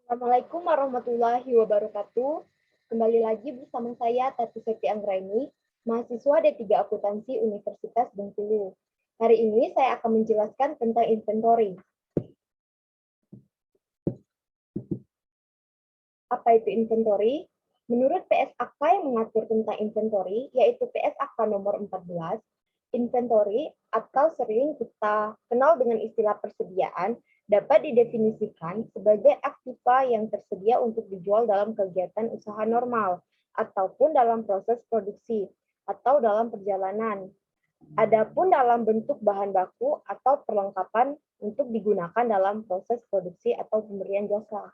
Assalamualaikum warahmatullahi wabarakatuh. Kembali lagi bersama saya Tati Septi Anggraini, mahasiswa D3 Akuntansi Universitas Bengkulu. Hari ini saya akan menjelaskan tentang inventory. Apa itu inventory? Menurut PSAK yang mengatur tentang inventory, yaitu PSAK nomor 14, inventory atau sering kita kenal dengan istilah persediaan dapat didefinisikan sebagai aktiva yang tersedia untuk dijual dalam kegiatan usaha normal ataupun dalam proses produksi atau dalam perjalanan. Adapun dalam bentuk bahan baku atau perlengkapan untuk digunakan dalam proses produksi atau pemberian jasa.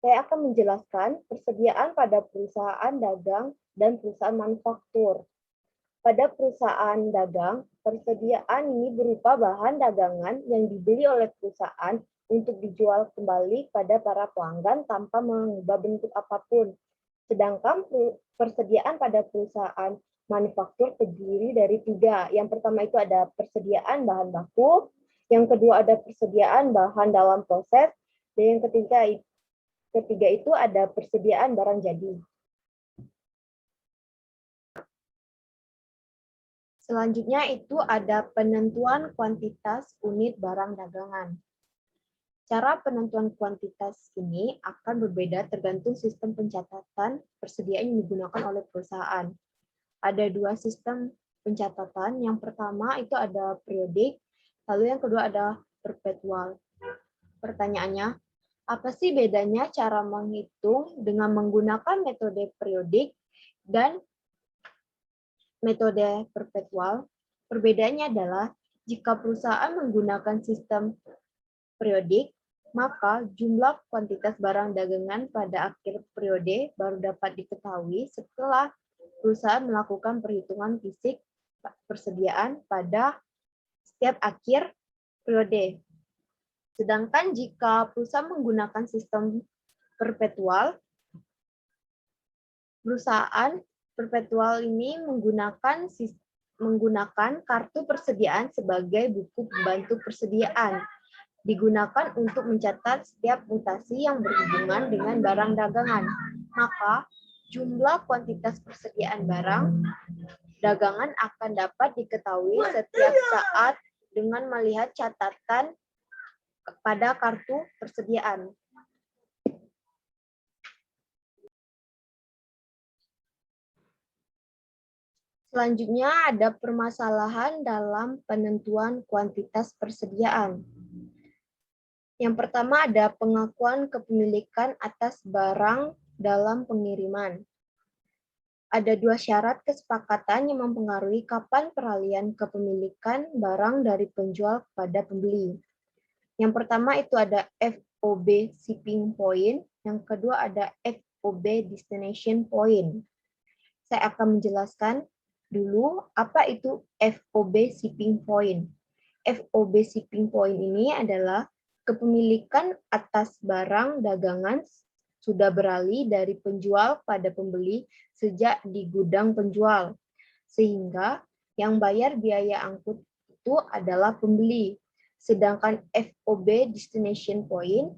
Saya akan menjelaskan persediaan pada perusahaan dagang dan perusahaan manufaktur. Pada perusahaan dagang, persediaan ini berupa bahan dagangan yang dibeli oleh perusahaan untuk dijual kembali pada para pelanggan tanpa mengubah bentuk apapun. Sedangkan persediaan pada perusahaan manufaktur terdiri dari 3. Yang pertama itu ada persediaan bahan baku, yang kedua ada persediaan bahan dalam proses, dan yang ketiga itu ada persediaan barang jadi. Selanjutnya itu ada penentuan kuantitas unit barang dagangan. Cara penentuan kuantitas ini akan berbeda tergantung sistem pencatatan persediaan yang digunakan oleh perusahaan. Ada 2 sistem pencatatan. Yang pertama itu ada periodik, lalu yang kedua ada perpetual. Pertanyaannya, apa sih bedanya cara menghitung dengan menggunakan metode periodik dan metode perpetual? Perbedaannya adalah jika perusahaan menggunakan sistem periodik, maka jumlah kuantitas barang dagangan pada akhir periode baru dapat diketahui setelah perusahaan melakukan perhitungan fisik persediaan pada setiap akhir periode. Sedangkan jika perusahaan menggunakan sistem perpetual, perusahaan perpetual ini menggunakan kartu persediaan sebagai buku pembantu persediaan. Digunakan untuk mencatat setiap mutasi yang berhubungan dengan barang dagangan. Maka, jumlah kuantitas persediaan barang dagangan akan dapat diketahui setiap saat dengan melihat catatan pada kartu persediaan. Selanjutnya ada permasalahan dalam penentuan kuantitas persediaan. Yang pertama ada pengakuan kepemilikan atas barang dalam pengiriman. Ada 2 syarat kesepakatan yang mempengaruhi kapan peralihan kepemilikan barang dari penjual kepada pembeli. Yang pertama itu ada FOB shipping point, yang kedua ada FOB destination point. Saya akan menjelaskan dulu apa itu FOB shipping point. FOB shipping point ini adalah kepemilikan atas barang dagangan sudah beralih dari penjual pada pembeli sejak di gudang penjual, sehingga yang bayar biaya angkut itu adalah pembeli. Sedangkan FOB destination point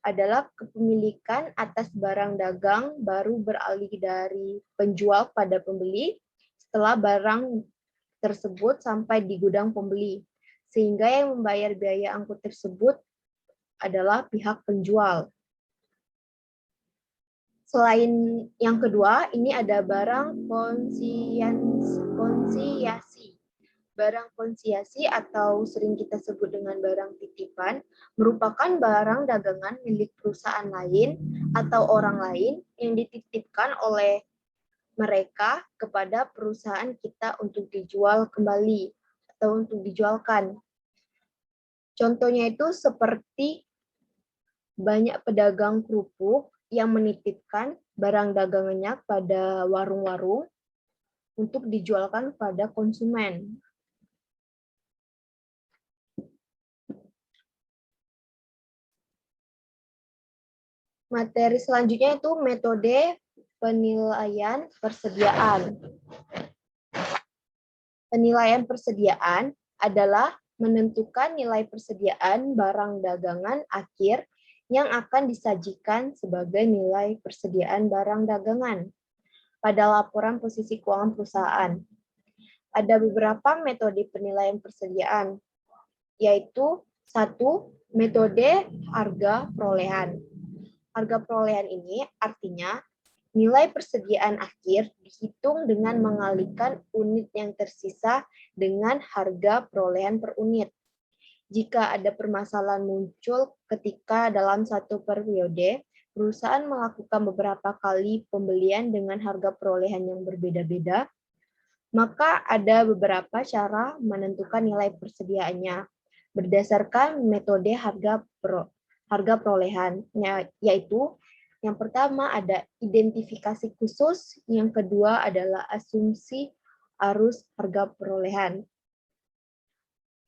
adalah kepemilikan atas barang dagang baru beralih dari penjual pada pembeli setelah barang tersebut sampai di gudang pembeli, sehingga yang membayar biaya angkut tersebut adalah pihak penjual. Selain yang kedua, ini ada barang konsinyasi. Barang konsinyasi atau sering kita sebut dengan barang titipan merupakan barang dagangan milik perusahaan lain atau orang lain yang dititipkan oleh mereka kepada perusahaan kita untuk dijual kembali atau untuk dijualkan. Contohnya itu seperti banyak pedagang kerupuk yang menitipkan barang dagangannya pada warung-warung untuk dijualkan pada konsumen. Materi selanjutnya itu metode penilaian persediaan. Penilaian persediaan adalah menentukan nilai persediaan barang dagangan akhir yang akan disajikan sebagai nilai persediaan barang dagangan pada laporan posisi keuangan perusahaan. Ada beberapa metode penilaian persediaan, yaitu 1. Metode harga perolehan. Harga perolehan ini artinya nilai persediaan akhir dihitung dengan mengalihkan unit yang tersisa dengan harga perolehan per unit. Jika ada permasalahan muncul ketika dalam satu periode, perusahaan melakukan beberapa kali pembelian dengan harga perolehan yang berbeda-beda, maka ada beberapa cara menentukan nilai persediaannya berdasarkan metode harga perolehan, yaitu yang pertama ada identifikasi khusus, yang kedua adalah asumsi arus harga perolehan.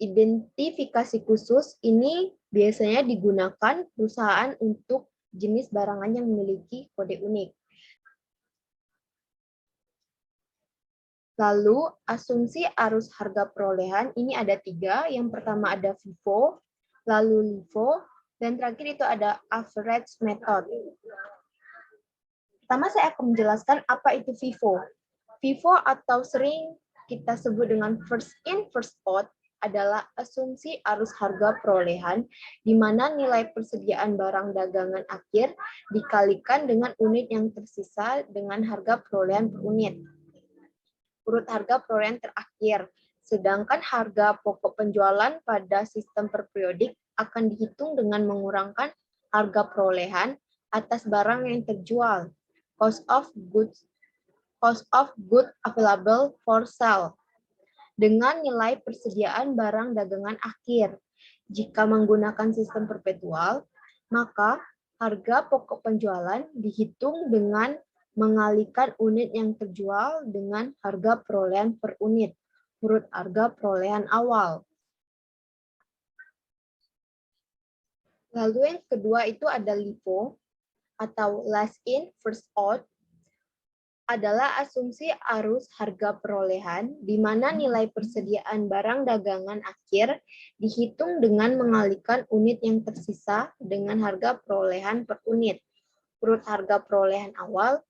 Identifikasi khusus ini biasanya digunakan perusahaan untuk jenis barangan yang memiliki kode unik. Lalu, asumsi arus harga perolehan ini ada 3. Yang pertama ada FIFO, lalu LIFO, dan terakhir itu ada average method. Pertama saya akan menjelaskan apa itu FIFO. FIFO atau sering kita sebut dengan first in, first out adalah asumsi arus harga perolehan di mana nilai persediaan barang dagangan akhir dikalikan dengan unit yang tersisa dengan harga perolehan per unit. Urut harga perolehan terakhir, sedangkan harga pokok penjualan pada sistem perperiodik akan dihitung dengan mengurangkan harga perolehan atas barang yang terjual, cost of goods available for sale, dengan nilai persediaan barang dagangan akhir. Jika menggunakan sistem perpetual, maka harga pokok penjualan dihitung dengan mengalihkan unit yang terjual dengan harga perolehan per unit, urut harga perolehan awal. Lalu yang kedua itu ada LIFO atau last in, first out, adalah asumsi arus harga perolehan di mana nilai persediaan barang dagangan akhir dihitung dengan mengalihkan unit yang tersisa dengan harga perolehan per unit, urut harga perolehan awal,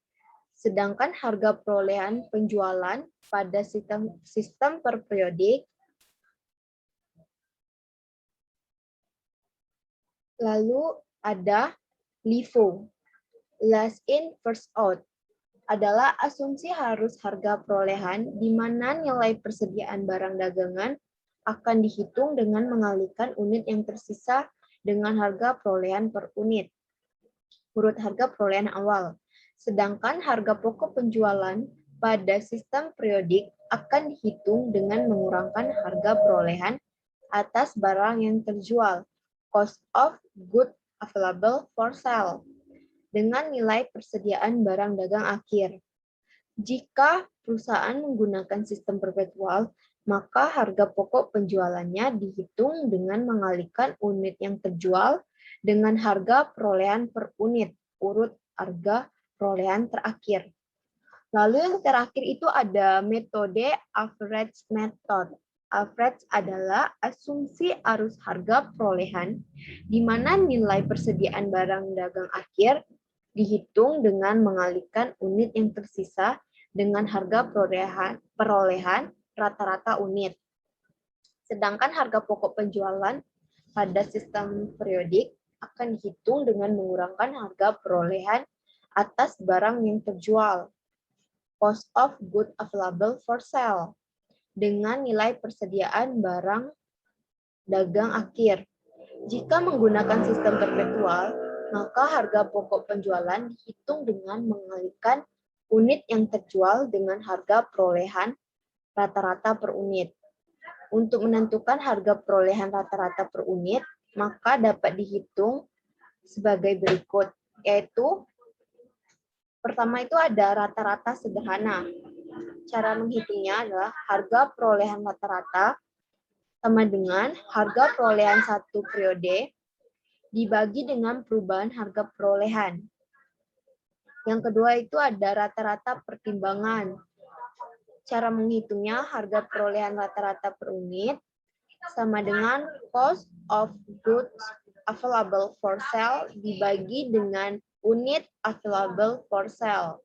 sedangkan harga perolehan penjualan pada sistem perperiodik. Lalu ada LIFO, last in, first out, adalah asumsi harus harga perolehan di mana nilai persediaan barang dagangan akan dihitung dengan mengalihkan unit yang tersisa dengan harga perolehan per unit, urut harga perolehan awal. Sedangkan harga pokok penjualan pada sistem periodik akan dihitung dengan mengurangkan harga perolehan atas barang yang terjual, cost of goods available for sale, dengan nilai persediaan barang dagang akhir. Jika perusahaan menggunakan sistem perpetual, maka harga pokok penjualannya dihitung dengan mengalihkan unit yang terjual dengan harga perolehan per unit, urut harga perolehan terakhir. Lalu yang terakhir itu ada metode average method. Average adalah asumsi arus harga perolehan di mana nilai persediaan barang dagang akhir dihitung dengan mengalihkan unit yang tersisa dengan harga perolehan rata-rata unit. Sedangkan harga pokok penjualan pada sistem periodik akan dihitung dengan mengurangkan harga perolehan atas barang yang terjual, cost of goods available for sale, dengan nilai persediaan barang dagang akhir. Jika menggunakan sistem perpetual, maka harga pokok penjualan dihitung dengan mengalihkan unit yang terjual dengan harga perolehan rata-rata per unit. Untuk menentukan harga perolehan rata-rata per unit, maka dapat dihitung sebagai berikut, yaitu pertama itu ada rata-rata sederhana. Cara menghitungnya adalah harga perolehan rata-rata sama dengan harga perolehan satu periode dibagi dengan perubahan harga perolehan. Yang kedua itu ada rata-rata pertimbangan. Cara menghitungnya harga perolehan rata-rata per unit sama dengan cost of goods available for sale dibagi dengan unit available for sale.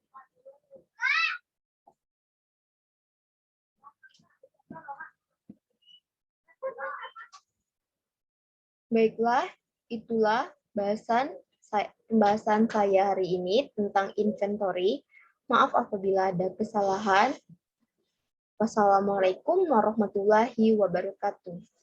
Baiklah, itulah pembahasan saya hari ini tentang inventory. Maaf apabila ada kesalahan. Wassalamualaikum warahmatullahi wabarakatuh.